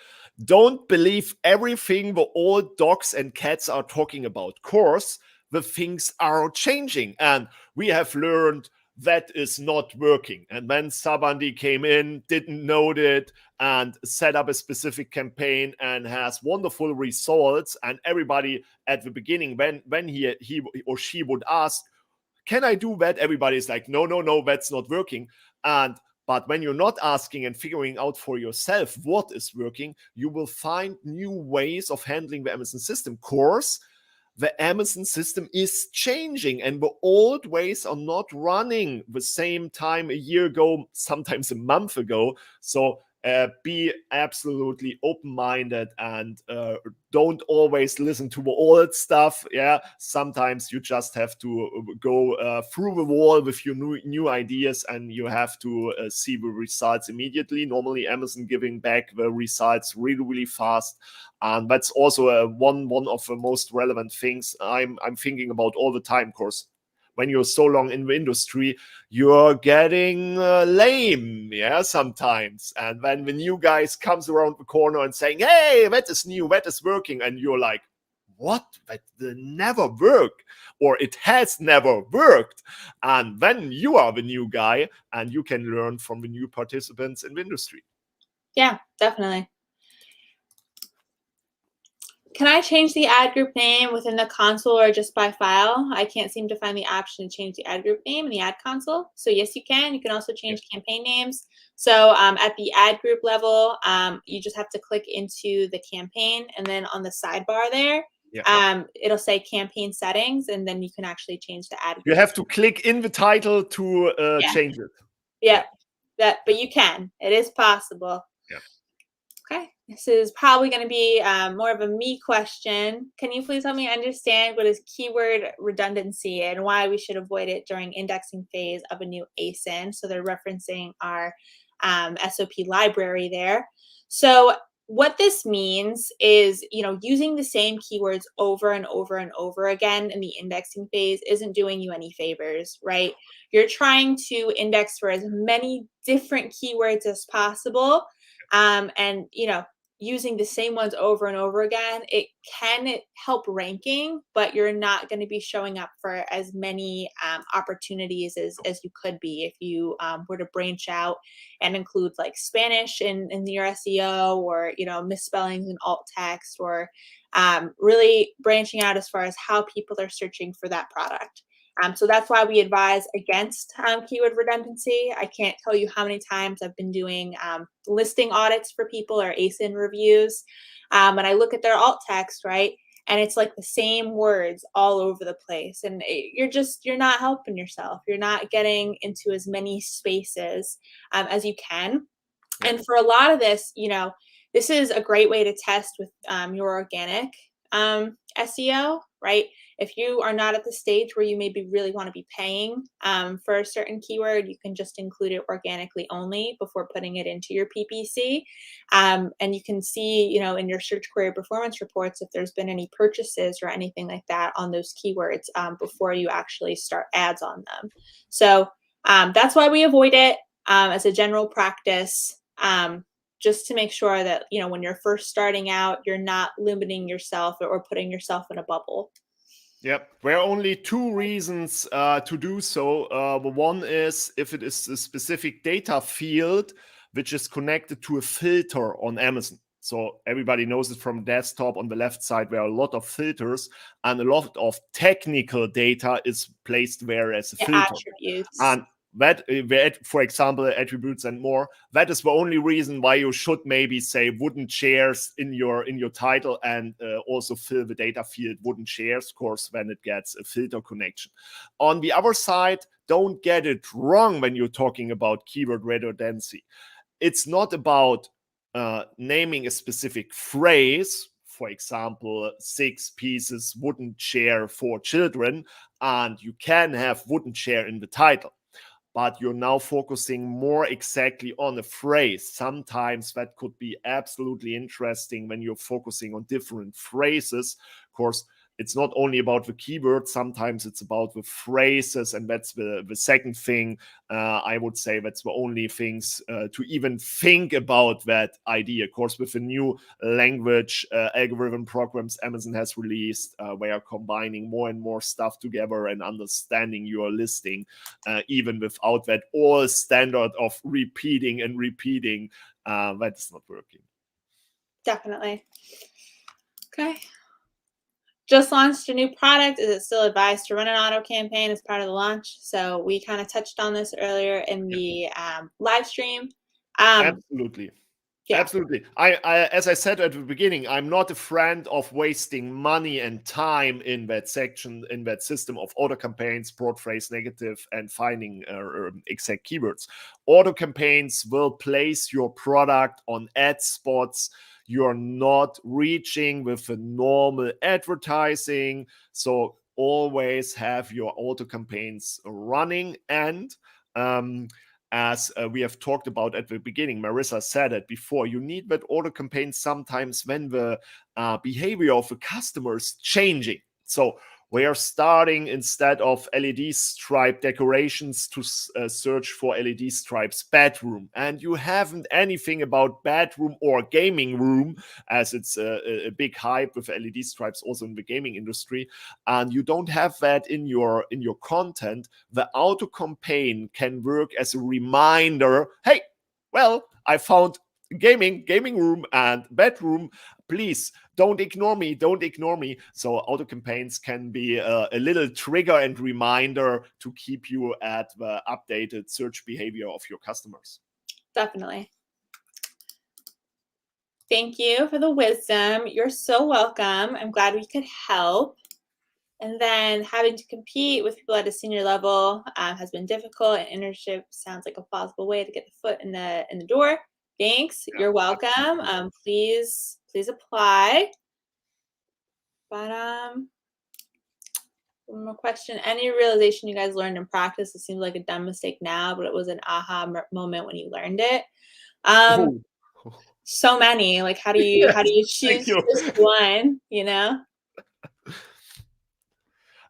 don't believe everything the old dogs and cats are talking about. Of course, the things are changing, and we have learned that is not working. And then somebody came in, didn't know it, and set up a specific campaign and has wonderful results. And everybody at the beginning, when he or she would ask, can I do that? Everybody's like, no, that's not working. But when you're not asking and figuring out for yourself what is working, you will find new ways of handling the Amazon system. Of course, the Amazon system is changing, and the old ways are not running the same time a year ago, sometimes a month ago. So be absolutely open-minded and don't always listen to the old stuff. Yeah, sometimes you just have to go through the wall with your new ideas, and you have to see the results immediately. Normally Amazon giving back the results really fast, and that's also one of the most relevant things I'm thinking about all the time. Of course, when you're so long in the industry, you're getting lame, yeah, sometimes. And when the new guys comes around the corner and saying, hey, that is new, that is working, and you're like, what? That will never work, or it has never worked. And then you are the new guy, and you can learn from the new participants in the industry. Yeah, definitely. Can I change the ad group name within the console or just by file? I can't seem to find the option to change the ad group name in the ad console. So yes, you can. You can also change campaign names. So at the ad group level, you just have to click into the campaign, and then on the sidebar there, it'll say campaign settings, and then you can actually change the ad group. You have to click in the title to change it. Yeah. But you can. It is possible. Yeah. Okay, this is probably going to be more of a me question. Can you please help me understand what is keyword redundancy and why we should avoid it during indexing phase of a new ASIN? So they're referencing our SOP library there. So what this means is, using the same keywords over and over and over again in the indexing phase isn't doing you any favors, right? You're trying to index for as many different keywords as possible. And using the same ones over and over again, it can help ranking, but you're not going to be showing up for as many opportunities as you could be if you were to branch out and include like Spanish in your SEO, or misspellings in alt text, or really branching out as far as how people are searching for that product. So that's why we advise against keyword redundancy. I can't tell you how many times I've been doing listing audits for people or ASIN reviews. And I look at their alt text, right? And it's like the same words all over the place. And you're not helping yourself. You're not getting into as many spaces as you can. And for a lot of this, this is a great way to test with your organic SEO, right? If you are not at the stage where you maybe really want to be paying for a certain keyword, you can just include it organically only before putting it into your PPC. And you can see, in your search query performance reports, if there's been any purchases or anything like that on those keywords before you actually start ads on them. So that's why we avoid it as a general practice. Just to make sure that, when you're first starting out, you're not limiting yourself or putting yourself in a bubble. Yep. There are only two reasons to do so. The one is if it is a specific data field which is connected to a filter on Amazon. So everybody knows it from desktop. On the left side, there are a lot of filters, and a lot of technical data is placed there as a filter. Attributes. And that, for example, attributes and more, that is the only reason why you should maybe say wooden chairs in your title, and also fill the data field wooden chairs, of course, when it gets a filter connection. On the other side, don't get it wrong when you're talking about keyword redundancy. It's not about naming a specific phrase, for example, 6 pieces wooden chair for children, and you can have wooden chair in the title. But you're now focusing more exactly on a phrase. Sometimes that could be absolutely interesting when you're focusing on different phrases. Of course, it's not only about the keyword. Sometimes it's about the phrases, and that's the second thing. I would say that's the only things to even think about that idea. Of course, with the new language algorithm programs Amazon has released, we are combining more and more stuff together and understanding your listing, even without that all standard of repeating and repeating. That's not working. Definitely. Okay. Just launched a new product. Is it still advised to run an auto campaign as part of the launch? So we kind of touched on this earlier in the live stream. Absolutely. Yeah. Absolutely. I, as I said at the beginning, I'm not a friend of wasting money and time in that section, in that system of auto campaigns, broad phrase negative, and finding exact keywords. Auto campaigns will place your product on ad spots you're not reaching with a normal advertising. So always have your auto campaigns running. And as we have talked about at the beginning, Marissa said it before, you need that auto campaign sometimes when the behavior of the customer is changing. So we are starting, instead of LED stripe decorations, to search for LED stripes bedroom. And you haven't anything about bedroom or gaming room, as it's a big hype with LED stripes also in the gaming industry. And you don't have that in your content. The auto campaign can work as a reminder. Hey, well, I found gaming room and bedroom. Please don't ignore me. So auto campaigns can be a little trigger and reminder to keep you at the updated search behavior of your customers. Definitely. Thank you for the wisdom. You're so welcome. I'm glad we could help. And then having to compete with people at a senior level has been difficult. And internship sounds like a plausible way to get the foot in the door. Thanks. Yeah, you're welcome. Please apply. But one more question. Any realization you guys learned in practice? It seems like a dumb mistake now, but it was an aha moment when you learned it. So many. Like, how do you choose just one? You know.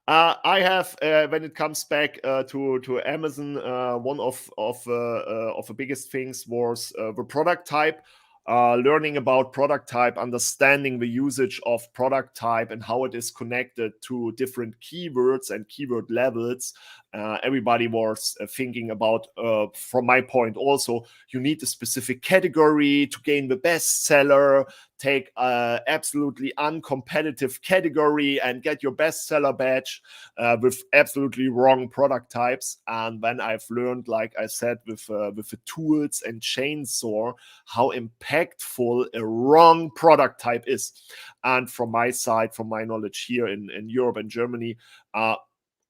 I have, when it comes back to Amazon, one of the biggest things was the product type. Learning about product type, understanding the usage of product type and how it is connected to different keywords and keyword levels. Everybody was thinking about, from my point also, you need a specific category to gain the bestseller. Take absolutely uncompetitive category and get your bestseller badge with absolutely wrong product types. And then I've learned, like I said, with the tools and chainsaw, how impactful a wrong product type is. And from my side, from my knowledge here in Europe and Germany,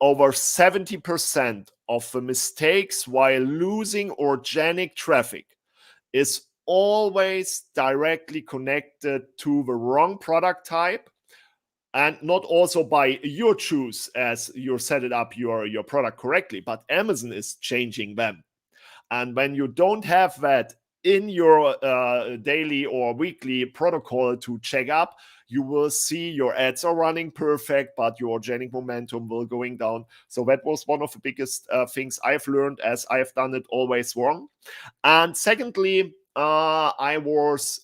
over 70% of the mistakes while losing organic traffic is always directly connected to the wrong product type, and not also by your choose, as you set it up your product correctly, but Amazon is changing them. And when you don't have that in your daily or weekly protocol to check up, you will see your ads are running perfect, but your organic momentum will going down. So that was one of the biggest things I've learned, as I've done it always wrong. And secondly, I was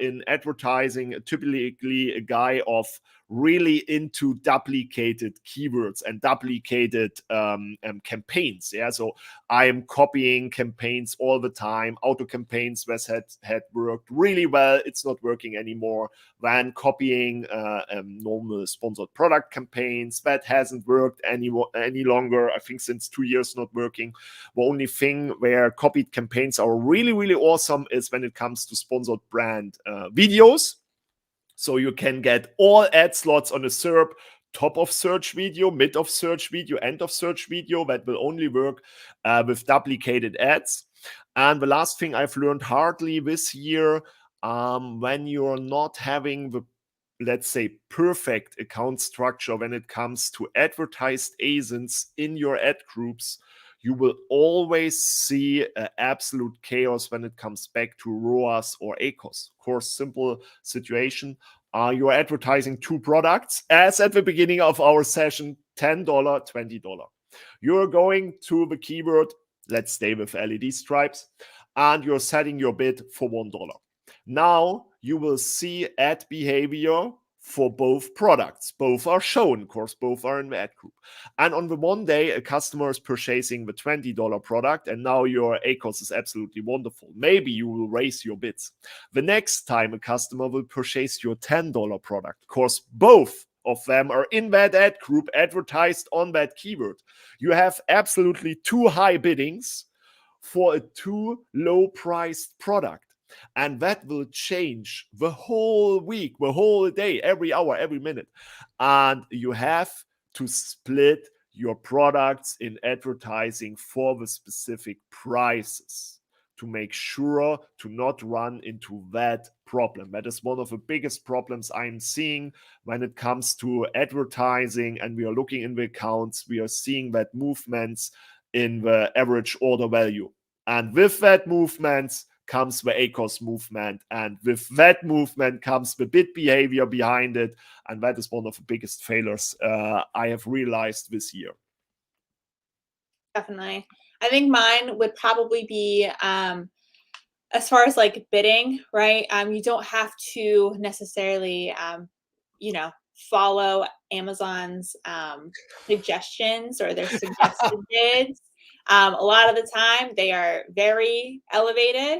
in advertising, typically a guy of really into duplicated keywords and duplicated campaigns. Yeah, so I am copying campaigns all the time. Auto campaigns had worked really well. It's not working anymore. Then copying normal sponsored product campaigns, that hasn't worked any longer. I think since 2 years not working. The only thing where copied campaigns are really, really awesome is when it comes to sponsored brand videos. So you can get all ad slots on a SERP, top of search video, mid of search video, end of search video. That will only work with duplicated ads. And the last thing I've learned hardly this year, when you're not having the, let's say, perfect account structure when it comes to advertised ASINs in your ad groups, you will always see absolute chaos when it comes back to ROAS or ACOS. Of course, simple situation. You are advertising 2 products, as at the beginning of our session, $10, $20. You're going to the keyword, let's stay with LED stripes, and you're setting your bid for $1. Now you will see ad behavior for both products. Both are shown, of course, both are in the ad group. And on the one day, a customer is purchasing the $20 product, and now your ACOS is absolutely wonderful. Maybe you will raise your bids. The next time a customer will purchase your $10 product, of course, both of them are in that ad group advertised on that keyword. You have absolutely 2 high biddings for a 2 low priced product. And that will change the whole week, the whole day, every hour, every minute. And you have to split your products in advertising for the specific prices to make sure to not run into that problem. That is one of the biggest problems I'm seeing when it comes to advertising, and we are looking in the accounts, we are seeing that movements in the average order value. And with that movement comes the ACOS movement, and with that movement comes the bid behavior behind it, and that is one of the biggest failures I have realized this year. Definitely. I think mine would probably be as far as like bidding, right? You don't have to necessarily, you know, follow Amazon's suggestions or their suggested bids. A lot of the time, they are very elevated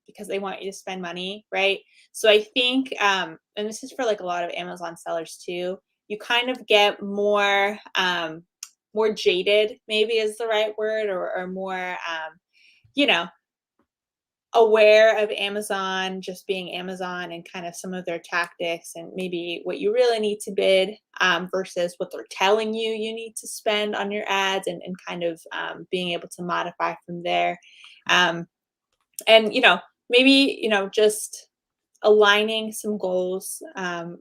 because they want you to spend money, right? So I think, and this is for like a lot of Amazon sellers too, you kind of get more jaded, maybe is the right word, or more, you know, aware of Amazon just being Amazon and kind of some of their tactics and maybe what you really need to bid versus what they're telling you you need to spend on your ads, and kind of being able to modify from there. And, maybe, just aligning some goals. I'm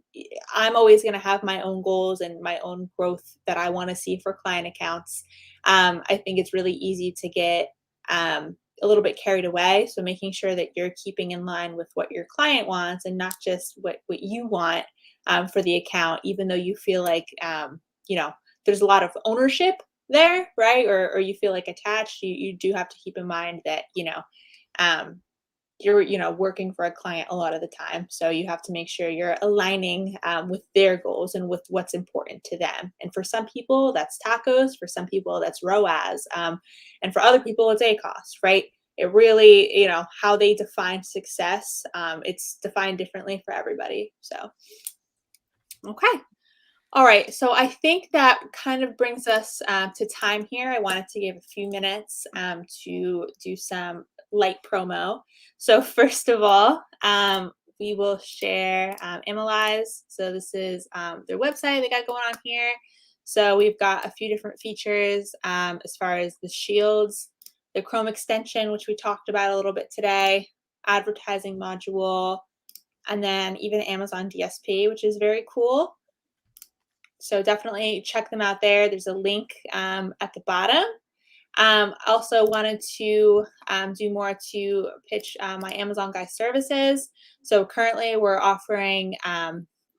always going to have my own goals and my own growth that I want to see for client accounts. I think it's really easy to get a little bit carried away. So making sure that you're keeping in line with what your client wants and not just what you want for the account, even though you feel like, there's a lot of ownership there, right? Or you feel like attached, you do have to keep in mind that, um, you're working for a client a lot of the time, so you have to make sure you're aligning with their goals and with what's important to them. And for some people that's tacos, for some people that's ROAS, and for other people it's ACOS, right? It really, how they define success, it's defined differently for everybody. So okay. All right, so I think that kind of brings us to time here. I wanted to give a few minutes to do some light promo. So first of all, we will share AMALYZE. So this is their website they got going on here. So we've got a few different features as far as the shields, the Chrome extension, which we talked about a little bit today, advertising module, and then even Amazon DSP, which is very cool. So definitely check them out there. There's a link at the bottom. Also wanted to do more to pitch my Amazon Guy services. So currently we're offering,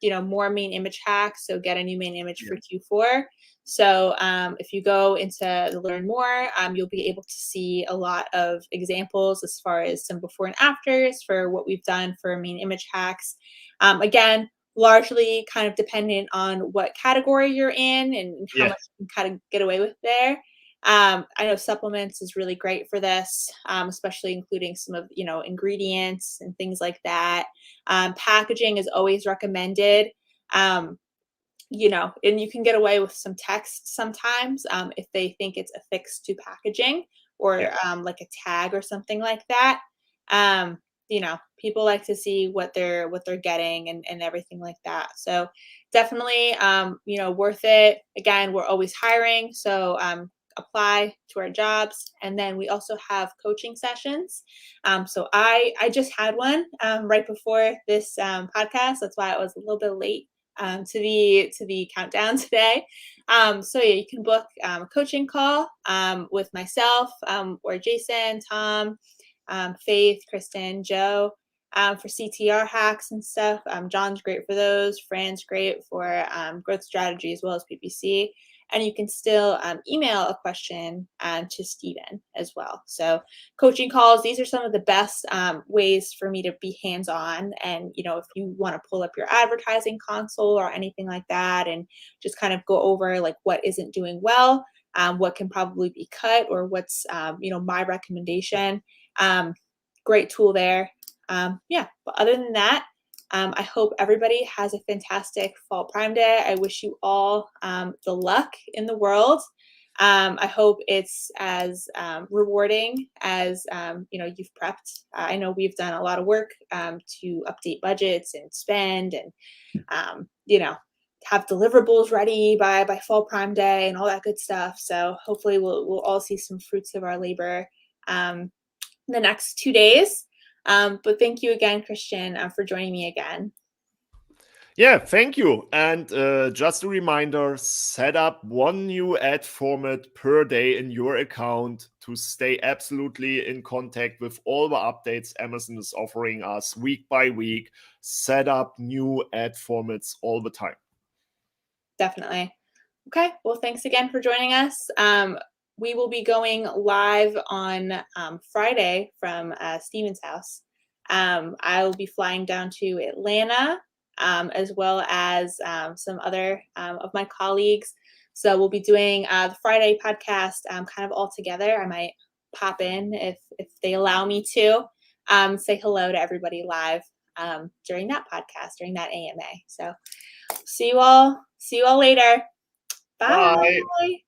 more main image hacks. So get a new main image for Q4. So if you go into the learn more, you'll be able to see a lot of examples as far as some before and afters for what we've done for main image hacks. Again, largely kind of dependent on what category you're in and how much you can kind of get away with there. I know supplements is really great for this, especially including some of, ingredients and things like that. Packaging is always recommended. And you can get away with some text sometimes if they think it's affixed to packaging or like a tag or something like that. People like to see what they're getting and everything like that. So definitely, worth it. Again, we're always hiring. So apply to our jobs. And then we also have coaching sessions. So I just had one right before this podcast. That's why I was a little bit late to the countdown today. So yeah, you can book a coaching call with myself or Jason, Tom, Faith, Kristen, Joe, for CTR hacks and stuff. John's great for those. Fran's great for growth strategy as well as PPC. And you can still email a question to Steven as well. So coaching calls, these are some of the best ways for me to be hands-on. And, if you want to pull up your advertising console or anything like that and just kind of go over like what isn't doing well, what can probably be cut or what's, my recommendation. Great tool there. But other than that, I hope everybody has a fantastic Fall Prime Day. I wish you all the luck in the world. I hope it's as rewarding as you've prepped. I know we've done a lot of work to update budgets and spend, and have deliverables ready by fall Prime Day and all that good stuff. So hopefully we'll all see some fruits of our labor in the next 2 days. But thank you again, Christian, for joining me again. Yeah, thank you. And just a reminder, set up one new ad format per day in your account to stay absolutely in contact with all the updates Amazon is offering us week by week. Set up new ad formats all the time. Definitely. Okay. Well, thanks again for joining us. We will be going live on Friday from Steven's house. I will be flying down to Atlanta, as well as some other of my colleagues. So we'll be doing the Friday podcast kind of all together. I might pop in if they allow me to say hello to everybody live during that podcast, during that AMA. So see you all later. Bye. Bye.